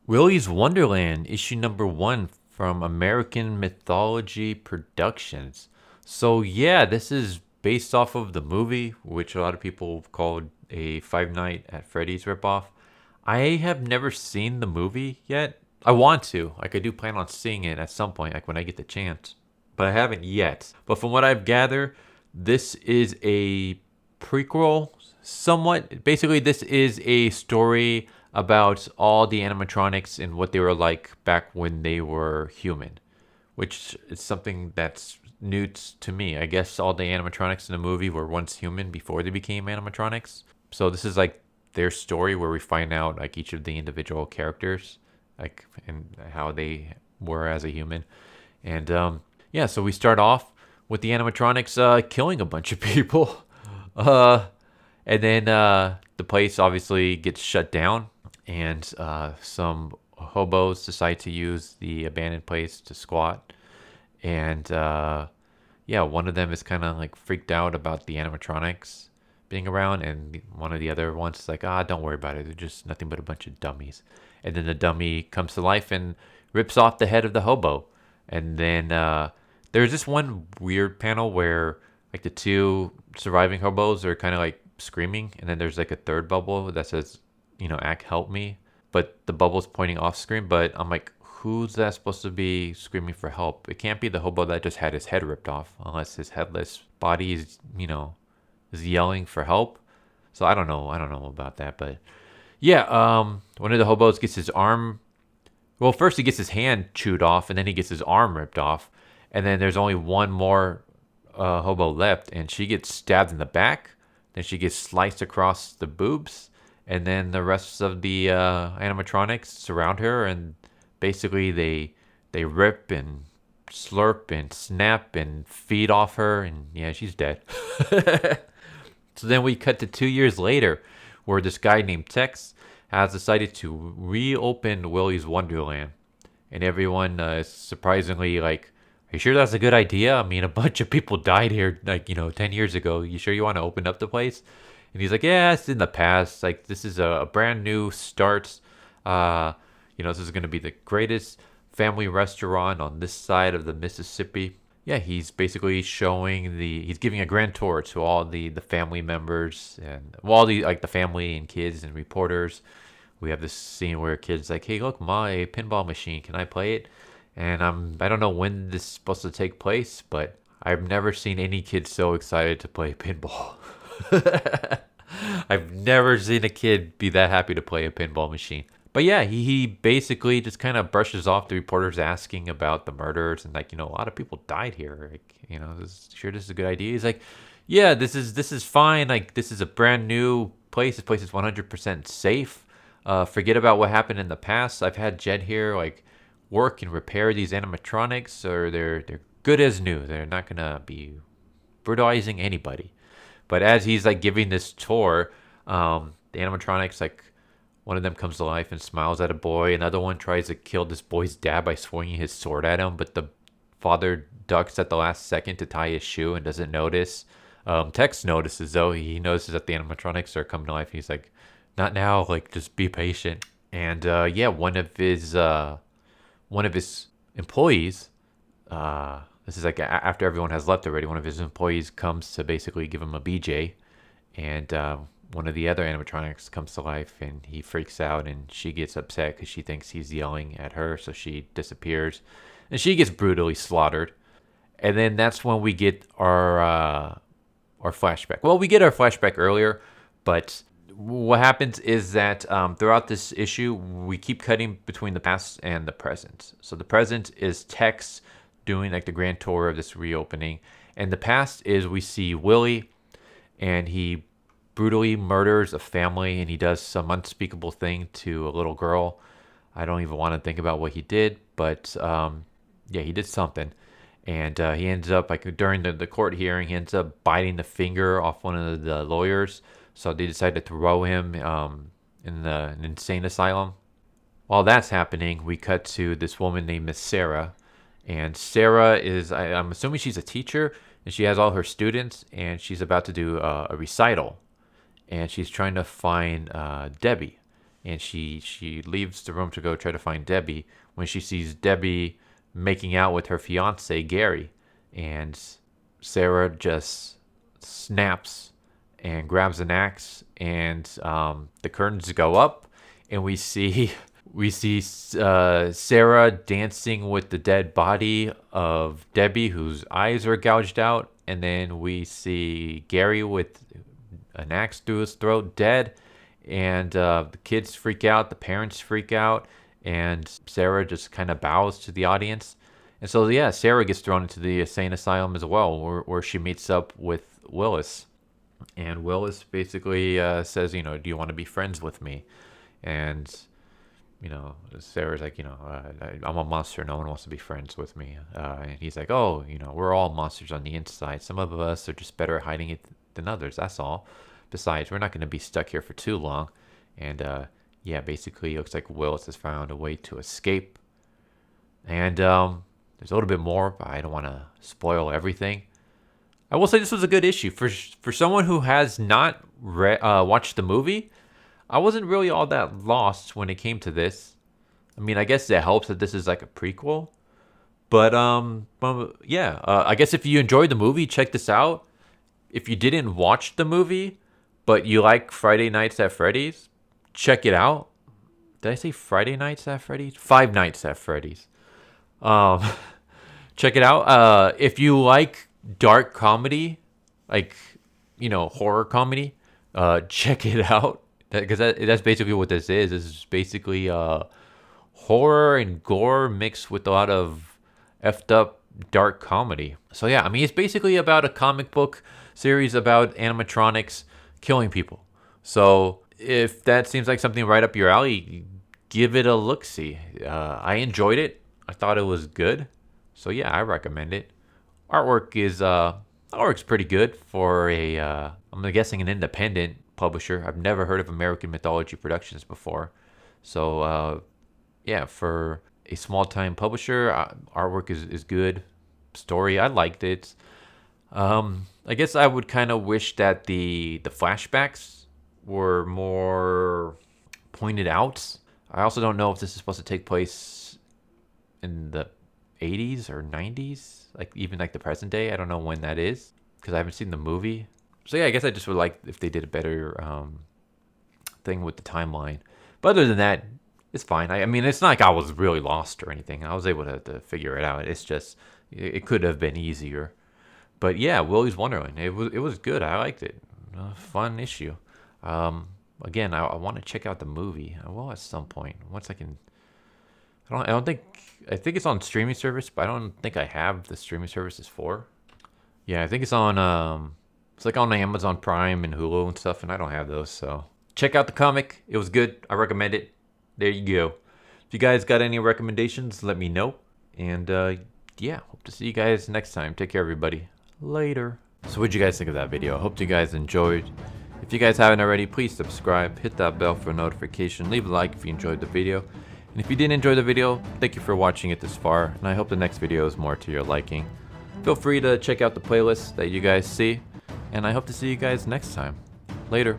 Willy's Wonderland, issue number 1 from American Mythology Productions. So, yeah, this is based off of the movie, which a lot of people called a Five Nights at Freddy's ripoff. I have never seen the movie yet. I want to. Like, I do plan on seeing it at some point, like when I get the chance. But I haven't yet. But from what I've gathered, this is a prequel, somewhat. Basically, this is a story about all the animatronics and what they were like back when they were human, which is something that's new to me. I guess all the animatronics in the movie were once human before they became animatronics. So this is like their story where we find out like each of the individual characters, like and how they were as a human. And yeah, so we start off with the animatronics killing a bunch of people. And then the place obviously gets shut down, and some hobos decide to use the abandoned place to squat. And yeah, one of them is kind of like freaked out about the animatronics being around, and one of the other ones is like, don't worry about it. They're just nothing but a bunch of dummies. And then the dummy comes to life and rips off the head of the hobo. And then there's this one weird panel where like the two surviving hobos are kind of like screaming, and then there's like a third bubble that says, act help me, but the bubble's pointing off screen. But I'm like, who's that supposed to be screaming for help? It can't be the hobo that just had his head ripped off, unless his headless body is yelling for help. So I don't know about that. But yeah, one of the hobos gets his arm, well, first he gets his hand chewed off, and then he gets his arm ripped off, and then there's only one more hobo left, and she gets stabbed in the back. Then she gets sliced across the boobs, and then the rest of the animatronics surround her, and basically they rip and slurp and snap and feed off her, and yeah, she's dead. So then we cut to 2 years later, where this guy named Tex has decided to reopen Willy's Wonderland, and everyone is surprisingly like, are you sure that's a good idea? I mean, a bunch of people died here, 10 years ago. You sure you want to open up the place? And he's like, yeah, it's in the past. Like, this is a brand new start. This is going to be the greatest family restaurant on this side of the Mississippi. Yeah, he's basically he's giving a grand tour to all the family members and all the family and kids and reporters. We have this scene where a kid's like, hey, look, my pinball machine. Can I play it? And I don't know when this is supposed to take place, but I've never seen any kid so excited to play pinball. I've never seen a kid be that happy to play a pinball machine. But yeah, he basically just kind of brushes off the reporters asking about the murders and a lot of people died here. This is a good idea. He's like, yeah, this is fine. Like, this is a brand new place. This place is 100% safe. Forget about what happened in the past. I've had Jed here work and repair these animatronics, or they're good as new. They're not gonna be brutalizing anybody. But as he's giving this tour, the animatronics, one of them comes to life and smiles at a boy. Another one tries to kill this boy's dad by swinging his sword at him, but the father ducks at the last second to tie his shoe and doesn't notice. Tex notices though. He notices that the animatronics are coming to life. He's like, not now, just be patient. And yeah, one of his employees, this is after everyone has left already, one of his employees comes to basically give him a BJ, and one of the other animatronics comes to life, and he freaks out, and she gets upset because she thinks he's yelling at her, so she disappears, and she gets brutally slaughtered. And then that's when we get our flashback. Well, we get our flashback earlier, but what happens is that throughout this issue, we keep cutting between the past and the present. So the present is Tex doing the grand tour of this reopening, and the past is we see Willy, and he brutally murders a family, and he does some unspeakable thing to a little girl. I don't even want to think about what he did, but yeah, he did something. And he ends up, during the court hearing, he ends up biting the finger off one of the lawyers. So they decided to throw him in an insane asylum. While that's happening, we cut to this woman named Miss Sara. And Sara is, I'm assuming she's a teacher, and she has all her students, and she's about to do a recital. And she's trying to find Debbie. and she leaves the room to go try to find Debbie when she sees Debbie making out with her fiance Gary, and Sara just snaps and grabs an axe, and the curtains go up, and we see Sara dancing with the dead body of Debbie, whose eyes are gouged out, and then we see Gary with an axe through his throat, dead, and the kids freak out, the parents freak out, and Sara just kind of bows to the audience. And so, yeah, Sara gets thrown into the insane asylum as well, where she meets up with Willis. And Willis basically says, do you want to be friends with me? And, Sarah's like, I'm a monster. No one wants to be friends with me. And he's like, oh, we're all monsters on the inside. Some of us are just better at hiding it than others. That's all. Besides, we're not going to be stuck here for too long. And, yeah, basically, it looks like Willis has found a way to escape. And there's a little bit more, but I don't want to spoil everything. I will say this was a good issue. For someone who has not watched the movie, I wasn't really all that lost when it came to this. I mean, I guess it helps that this is like a prequel. But, yeah. I guess if you enjoyed the movie, check this out. If you didn't watch the movie, but you like Friday Nights at Freddy's, check it out. Did I say Friday Nights at Freddy's? Five Nights at Freddy's. Check it out. If you like dark comedy, like, horror comedy, check it out. Because that's basically what this is. This is basically horror and gore mixed with a lot of effed up dark comedy. So yeah, I mean, it's basically about a comic book series about animatronics killing people. So if that seems like something right up your alley, give it a look-see. I enjoyed it. I thought it was good. So yeah, I recommend it. Artwork's pretty good for I'm guessing an independent publisher. I've never heard of American Mythology Productions before. So yeah, for a small-time publisher, artwork is good. Story, I liked it. I guess I would kind of wish that the flashbacks were more pointed out. I also don't know if this is supposed to take place in the 80s or 90s, like even like the present day. I don't know when that is because I haven't seen the movie. So yeah, I guess I just would like if they did a better thing with the timeline. But other than that, it's fine. I mean, it's not like I was really lost or anything. I was able to figure it out. It's just it could have been easier. But yeah, Willy's Wonderland. It was good. I liked it. Fun issue. Again, I want to check out the movie. I will at some point once I can. I think it's on streaming service, but I don't think I have the streaming services for. Yeah, I think it's on it's like on Amazon Prime and Hulu and stuff, and I don't have those. So check out the comic. It was good. I recommend it. There you go. If you guys got any recommendations, let me know. And yeah, hope to see you guys next time. Take care, everybody. Later. So what'd you guys think of that video? I hope you guys enjoyed. If you guys haven't already, please subscribe, hit that bell for a notification, leave a like if you enjoyed the video. And if you didn't enjoy the video, thank you for watching it this far, and I hope the next video is more to your liking. Feel free to check out the playlist that you guys see, and I hope to see you guys next time. Later.